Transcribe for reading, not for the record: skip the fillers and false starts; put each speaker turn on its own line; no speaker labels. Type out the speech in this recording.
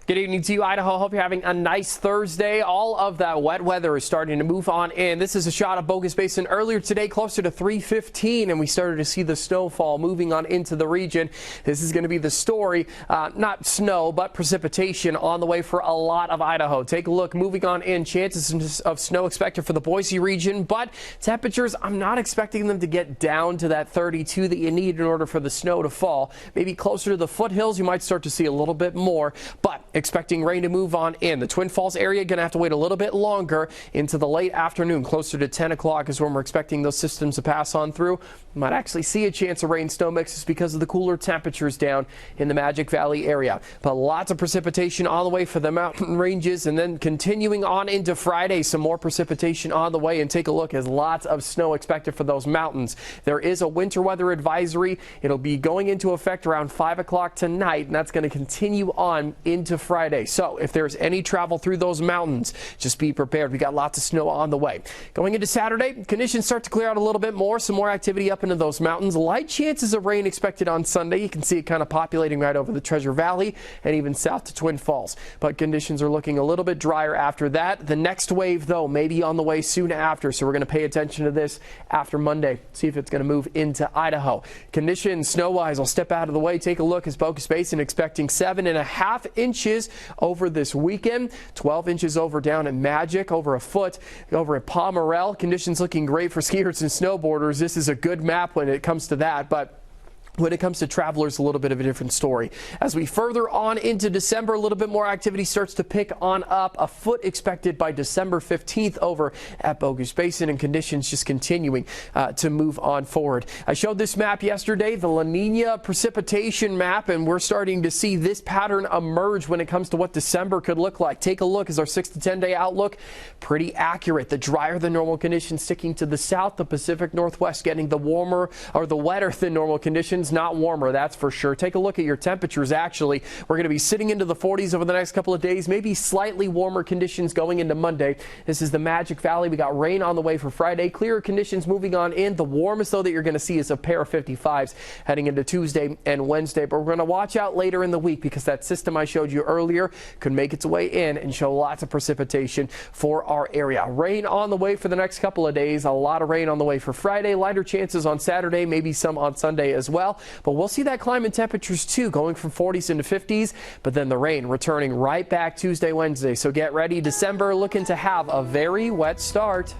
Good evening to you, Idaho. Hope you're having a nice Thursday. All of that wet weather is starting to move on in. This is a shot of Bogus Basin earlier today, closer to 3:15, and we started to see the snowfall moving on into the region. This is going to be the story, not snow, but precipitation on the way for a lot of Idaho. Take a look, moving on in, chances of snow expected for the Boise region, but temperatures, I'm not expecting them to get down to that 32 that you need in order for the snow to fall. Maybe closer to the foothills, you might start to see a little bit more, but expecting rain to move on in. The Twin Falls area going to have to wait a little bit longer into the late afternoon. Closer to 10 o'clock is when we're expecting those systems to pass on through. You might actually see a chance of rain snow mixes because of the cooler temperatures down in the Magic Valley area. But lots of precipitation on the way for the mountain ranges, and then continuing on into Friday, some more precipitation on the way. And take a look, as lots of snow expected for those mountains. There is a winter weather advisory. It'll be going into effect around 5 o'clock tonight, and that's going to continue on into Friday. So if there's any travel through those mountains, just be prepared. We got lots of snow on the way. Going into Saturday, conditions start to clear out a little bit more. Some more activity up into those mountains. Light chances of rain expected on Sunday. You can see it kind of populating right over the Treasure Valley and even south to Twin Falls. But conditions are looking a little bit drier after that. The next wave, though, may be on the way soon after. So we're going to pay attention to this after Monday. See if it's going to move into Idaho. Conditions snow-wise will step out of the way. Take a look, as Bogus Basin expecting 7.5 inches over this weekend. 12 inches over down at Magic, over a foot over at Pomerelle. Conditions looking great for skiers and snowboarders. This is a good map when it comes to that, but when it comes to travelers, a little bit of a different story. As we further on into December, a little bit more activity starts to pick on up. A foot expected by December 15th over at Bogus Basin, and conditions just continuing to move on forward. I showed this map yesterday, the La Nina precipitation map, and we're starting to see this pattern emerge when it comes to what December could look like. Take a look, as our 6 to 10 day outlook, pretty accurate. The drier than normal conditions sticking to the south, the Pacific Northwest getting the warmer or the wetter than normal conditions. Not warmer, that's for sure. Take a look at your temperatures. Actually, we're going to be sitting into the 40s over the next couple of days, maybe slightly warmer conditions going into Monday. This is the Magic Valley. We got rain on the way for Friday. Clearer conditions moving on in. The warmest, though, that you're going to see is a pair of 55s heading into Tuesday and Wednesday. But we're going to watch out later in the week because that system I showed you earlier could make its way in and show lots of precipitation for our area. Rain on the way for the next couple of days. A lot of rain on the way for Friday. Lighter chances on Saturday, maybe some on Sunday as well. But we'll see that climb in temperatures too, going from 40s into 50s, but then the rain returning right back Tuesday, Wednesday. So get ready. December looking to have a very wet start.